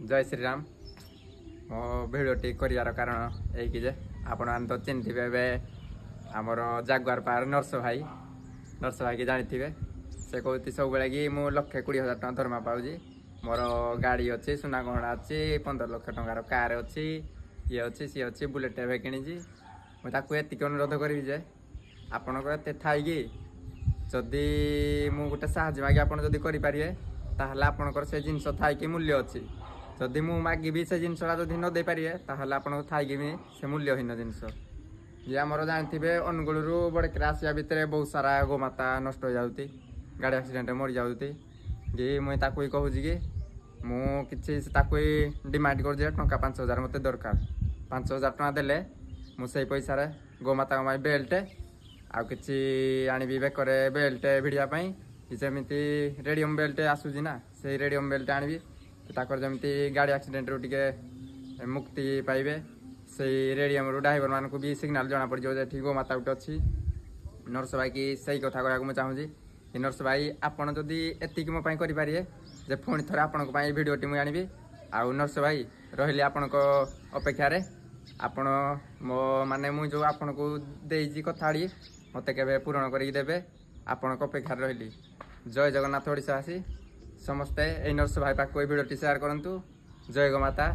जय श्री राम। मो भिडटी कर कारण ये आपण तो चिन्हे आमर जागुआर पार नर्स भाई की जानी से कहती सब बेले कि मु 1,20,000 टका दरमा पाऊँ। मोर गाड़ी अच्छी सुना गहना अच्छी 15 लाख टकार कार अच्छी ये अच्छी सी अच्छी बुलेट एवं किणी मुझे एतिक अनुरोध करी जे आपणकर एत थी जदि मु गोटे साहय मागे आप करें ताहले आपणकर से जिनस थी मूल्य अच्छी जदि मु मागिबी से जिनसा जदि न दे पारे ताहले आपन थी भी से मूल्यहीन जिनस ये आमर जानते अनुगुल बड़के आसिया भितर बहुत सारा गोमाता नष्ट हो जाती गाड़ी एक्सीडेंट मरी जाती कि मुई कहूँ कि मुझे डिमांड कर टंका 5,000 मत दरकार 5,000 टका देले मुझे पैसा गोमाता बेल्ट आउ कि आनी बेकर बेल्ट भिड़ापी जमीती रेडियम बेल्ट आसूसी ना से रेडियम बेल्ट आनी जमी गाड़ी एक्सीडेंट रू टे मुक्ति पाइबे से रेडियम रू ड्राइवर मान को भी सिग्नाल जना पड़ जाए गोमाता गोटे अच्छी नर्स भाई की सही कथा कहूँ चाहूँगी कि नर्स भाई आपड़ जदि एतिक मोपाई करें जे पुणी थे आपण भिडियोटी मुझे आनी आउ नर्स भाई रही आपण अपेक्षार आपण मो माने मुझे जो आपन को देजी कथाड़ी मत के पूरण करदे आपण अपेक्षार रही। जय जगन्नाथ ओडिशावासी समस्ते ए नर्स भाई पाक भिडियोटी शेयर करूँ। जय गो माता।